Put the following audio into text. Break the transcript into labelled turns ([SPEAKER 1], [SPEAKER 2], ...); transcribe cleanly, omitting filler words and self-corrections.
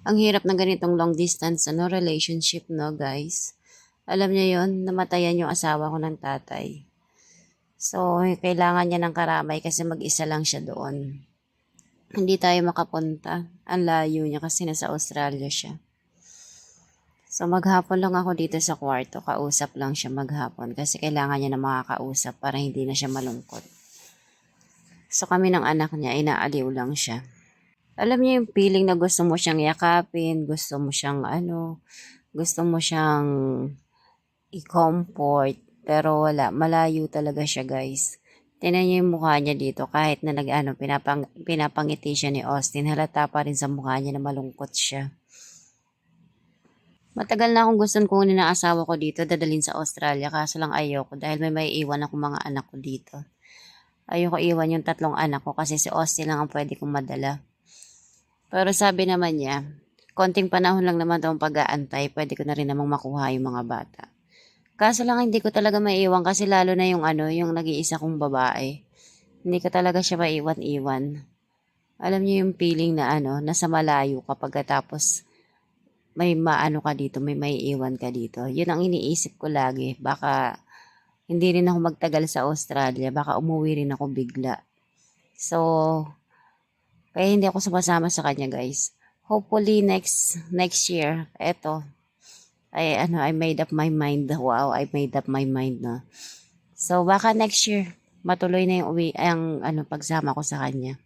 [SPEAKER 1] Ang hirap ng ganitong long distance relationship, no, guys. Alam niyo yon, namatayan yung asawa ko ng tatay. So, kailangan niya ng karamay kasi mag-isa lang siya doon. Hindi tayo makapunta. Ang layo niya kasi nasa Australia siya. So, maghapon lang ako dito sa kwarto. Kausap lang siya maghapon kasi kailangan niya na makakausap para hindi na siya malungkot. So, kami ng anak niya, inaaliw lang siya. Alam niyo yung feeling na gusto mo siyang yakapin, gusto mo siyang gusto mo siyang i-comfort, pero wala, malayo talaga siya, guys. Tingnan niyo yung mukha niya dito, kahit na pinapangiti siya ni Austin, halata pa rin sa mukha niya na malungkot siya. Matagal na akong gustong kunin ng asawa ko dito, dadalhin sa Australia, kaso lang ayoko dahil may iwan ako mga anak ko dito. Ayoko iwan yung 3 anak ko kasi si Austin lang ang pwede kong madala. Pero sabi naman niya, konting panahon lang naman daw ang pag-aantay, pwede ko na rin namang makuha yung mga bata. Kaso lang hindi ko talaga maiiwan kasi lalo na yung yung nag-iisa kong babae. Hindi ko talaga siya maiwan-iwan. Alam niyo yung feeling na nasa malayo ka pagkatapos may ka dito, may maiiwan ka dito. Yun ang iniisip ko lagi. Baka hindi rin ako magtagal sa Australia, baka umuwi rin ako bigla. So, kaya hindi ako sumasama sa kanya, guys. Hopefully next year, eto, I made up my mind. Wow, I made up my mind na. So, baka next year, matuloy na yung pagsama ko sa kanya.